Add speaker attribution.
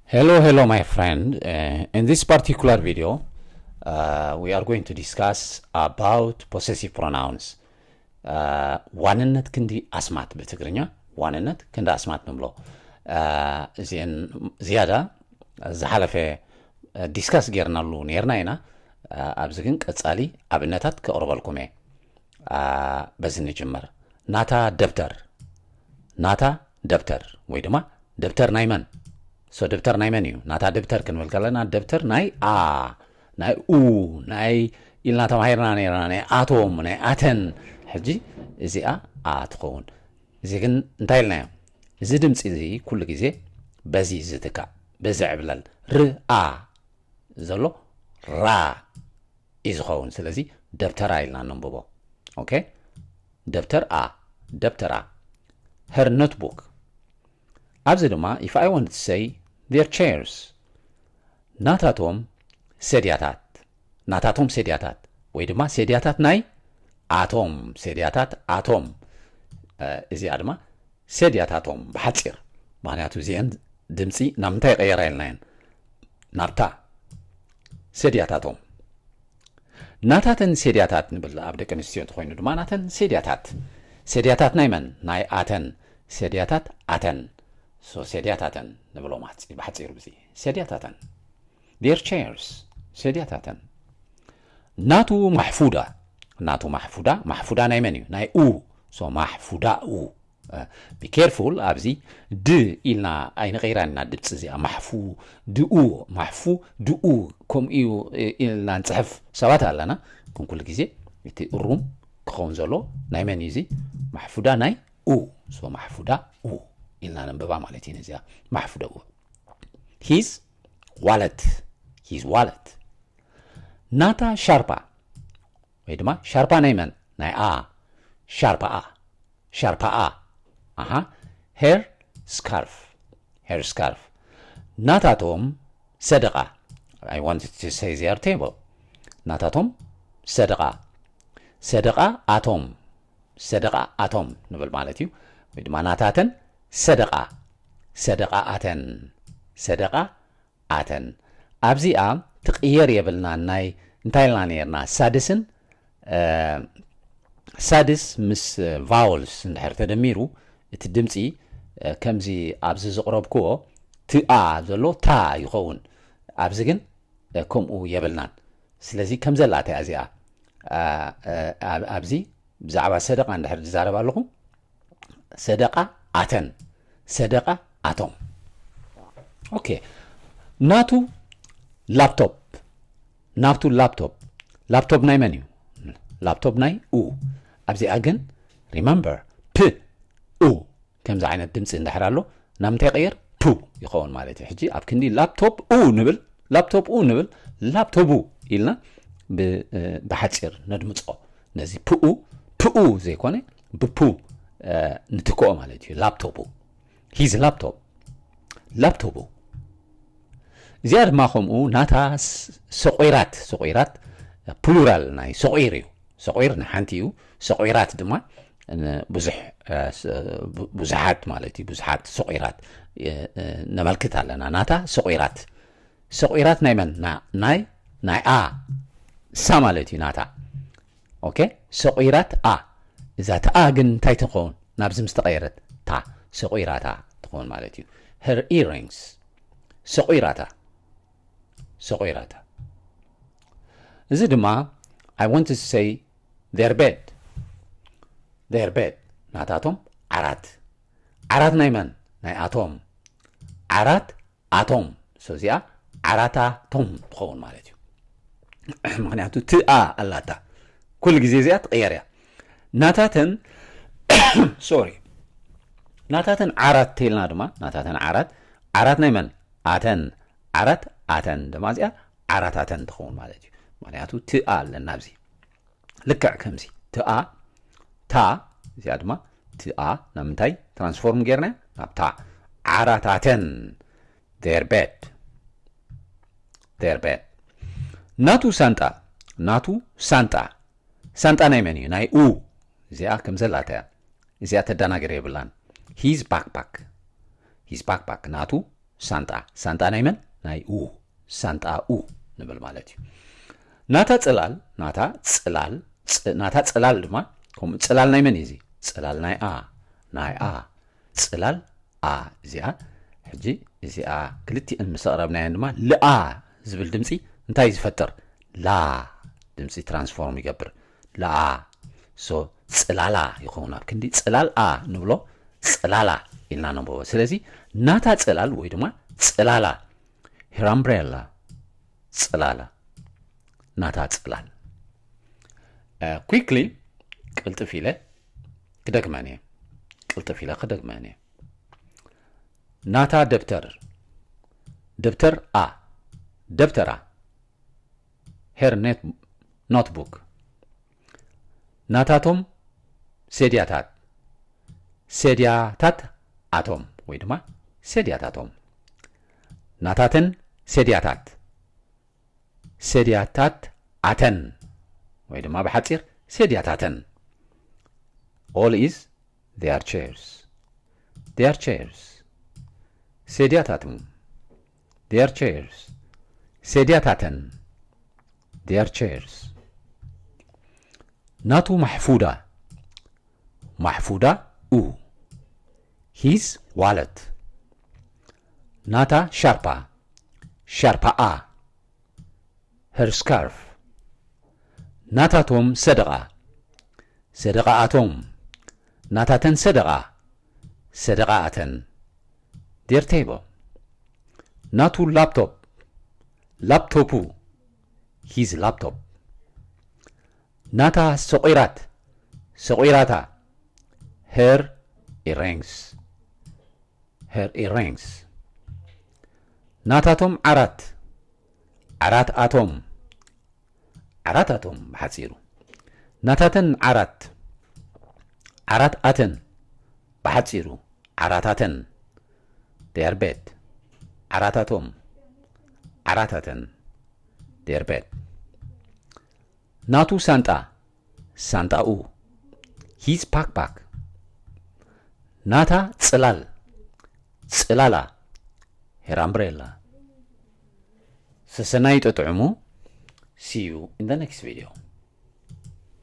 Speaker 1: Hello, my friend. In this particular video, we are going to discuss about possessive pronouns. ዋንነት ክንዲ አስማት በትግርኛ ዋንነት ክንዲ አስማት ንብሎ እዚን ዝያዳ ዝሓለፈ ዲስካስ ጌርናሉ ነርና ኢና ኣብዚ ግን ቀጻሊ ኣብነታት ከቅርበልኩም እየ በዚ ንጅምር ናታ ደብተር ወይ ድማ ደብተር ናይ መን ሶ ደብተር ናይ መን እዩ ናታ ደብተር ክንብል ከለና ደብተር ናይ ናይ ናይ ኢልና ተማሂርና ነርና ናይ አቶም ናይ አተን ሕጂ እዚኣ ትኸውን እዚ ግን እንታይ ኢልናዮ እዚ ድምፂ እዚ ኩሉ ግዜ በዚ ዝትካእ በዚ ዕብለል ርአ ዘሎ ራ ይዝኸውን ስለዚ ደብተራ ኢልና ነንብቦ ኦኬ ደብተር her notebook ኣብዚ ድማ if I want to say their chairs ናታቶም ሴድያታት ወይ ድማ ሴድያታት ናይ አቶም ሴድያታት አቶም እዚኣ ድማ ሴድያታቶም ብሓፂር ምክንያቱ እዚአን ድምፂ ናብ ምንታይ ቀየራ ኢልናየን ናብታ ሴድያታቶም ናታተን ሴድያታት ንብል ኣብ ደቂ ኣንስትዮ እንተኮይኑ ድማ ናተን ሴድያታት ናይ መን ናይ አተን ሴድያታት አተን ሶ ሴድያታተን ንብሎ ብሓፂሩ ብዚ ሴድያታተን their chairs ሴድያታተን ናቱ ማሕፉዳ ናይ መን እዩ ናይ ሶ ማሕፉዳ be careful ኣብዚ ድ ኢልና ኣይንቀይራና ድምፂ እዚኣ ማሕፉ ድኡ ከምኡ እዩ ኢልና ንፅሕፍ ሰባት ኣለና ግን ኩሉ ግዜ እቲ እሩም ክኸውን ዘሎ ናይ መን እዩ እዚ ማሕፉዳ ናይ ሶ ማሕፉዳ ኢልና ነንብባ ማለት እዩ ነዚኣ ማሕፉዳ his wallet ናታ ወይ ድማ ሻርፓ ናይ መን ናይ ሻርፓ her scarf ናታቶም ሰደቃ I wanted to say their table ናታቶም ሰደቃ አቶም ንብል ማለት እዩ ወይ ድማ ናታተን ሰደቃ አተን ኣብዚኣ ትቕየር የብልና ናይ እንታይ ኢልና ነርና ሳድስ ምስ ቫውልስ እንድሕር ተደሚሩ እቲ ድምፂ ከምዚ ኣብዚ ዝቕረብክዎ ትአ ዘሎ ታ ይኸውን ኣብዚ ግን ከምኡ የብልናን ስለዚ ከም ዘላታ እዚኣ ኣብዚ ብዛዕባ ሰደቃ እንድሕር ዝዛረብ ኣለኹ ሰደቃ አቶም ኦኬ ናቱ ላፕቶፕ ናይ መን እዩ ላፕቶፕ ናይ ኣብዚኣ ግን ሪመምበር ከምዚ ዓይነት ድምፂ እንድሕር ኣሎ ናብ ምንታይ ቀየር ይኸውን ማለት እዩ ሕጂ ኣብ ክንዲ ላፕቶፕ ንብል ላፕቶፑ ኢልና ብሓፂር ነድምፆ ነዚ ፕኡ ዘይኮነ ብፑ ንትክኦ ማለት እዩ ላፕቶፑ ሂዝ ላፕቶፑ እዚኣ ድማ ከምኡ ናታ ሰቆይራት ፕሉራል ናይ ሰቆይር እዩ ሰቆይር ንሓንቲ እዩ ሰቆይራት ድማ ብዙሓት ማለት እዩ ብዙሓት ሰቆይራት ነመልክት ኣለና ናታ ሰቆይራት ናይ መን ናይ ሳ ማለት እዩ ናታ ኦኬ ሰቆይራት እዛ ተአ ግን እንታይ ትኸውን ናብዚ ምስ ተቀየረት ሰቆይራታ ትኸውን ማለት እዩ her earrings ሰቆይራታ እዚ ድማ I want to say their bed ናታቶም ዓራት ናይ መን ናይ አቶም አቶም እዚኣ ዓራታቶም ትኸውን ማለት እዩ ምክንያቱ ትአ ኣላታ ኩሉ ግዜ እዚኣ ትቀየር እያ ናታተን ዓራት ተይልና ድማ ናታተን ዓራት ናይ መን አተን ድማ እዚኣ ዓራታተን ትኸውን ማለት እዩ ምክንያቱ ትአ ኣለና ኣብዚ ልክዕ ከምዚ ታ እዚኣ ድማ ትአ ናብ ምንታይ ትራንስፎርም ጌርና ናብታ ዓራታተን their bed ናቱ ሳንጣ ናይ መን እዩ ናይ እዚኣ ከም ዘላታ እያ እዚኣ ተዳናገር የብላን ሂዝ ባክፓክ ናቱ ሳንጣ ናይ መን ናይ ኡ ሳንጣ ኡ ንብል ማለት እዩ ናታ ጽላል ድማ ከም ጽላል ናይ መን እዚ ጽላል ናይ አ ጽላል አ እዚኣ ሕጂ እዚኣ ክልቲአን ምስ ቀረብናየን ድማ ለአ ዝብል ድምፂ እንታይ ዝፈጥር ላ ድምፂ ትራንስፎርም ይገብር ለአ ሶ ጽላላ ይኸውን ኣብ ክንዲ ጽላል አ ንብሎ ጽላላ ኢልና ነንብቦ ስለዚ ናታ ጽላል ወይ ድማ ጽላላ her umbrella ጽላላ ናታ ጽላል quickly ቅልጥፍ ኢለ ክደግመን ናታ ደብተር አ ደብተራ her notebook ናታቶም ሴድያታት አቶም ወይ ድማ ሴድያታቶም ናታተን ሴድያታት አተን ወይ ድማ በሐፂር ሴድያታተን all is their chairs ሴድያታቱም their chairs ሴድያታተን their chairs ናቱ ማሕፉዳ ኡ his wallet ናታ ሻርፓ አ her scarf ናታቶም ሰደቃ አቶም ናታተን ሰደቃ አተን their table ናቱ ላፕቶፑ his laptop ናታ ሰቆራታ her earrings ናታቶም ዓራት አቶም በሐፂሩ ናታተን ዓራት አተን በሐፂሩ ዓራታተን their bed ዓራታተን their bed ናቱ ሳንጣኡ his backpack ናታ ጽላላ her umbrella ሰሰናይ ጥዕሙ see you in the next video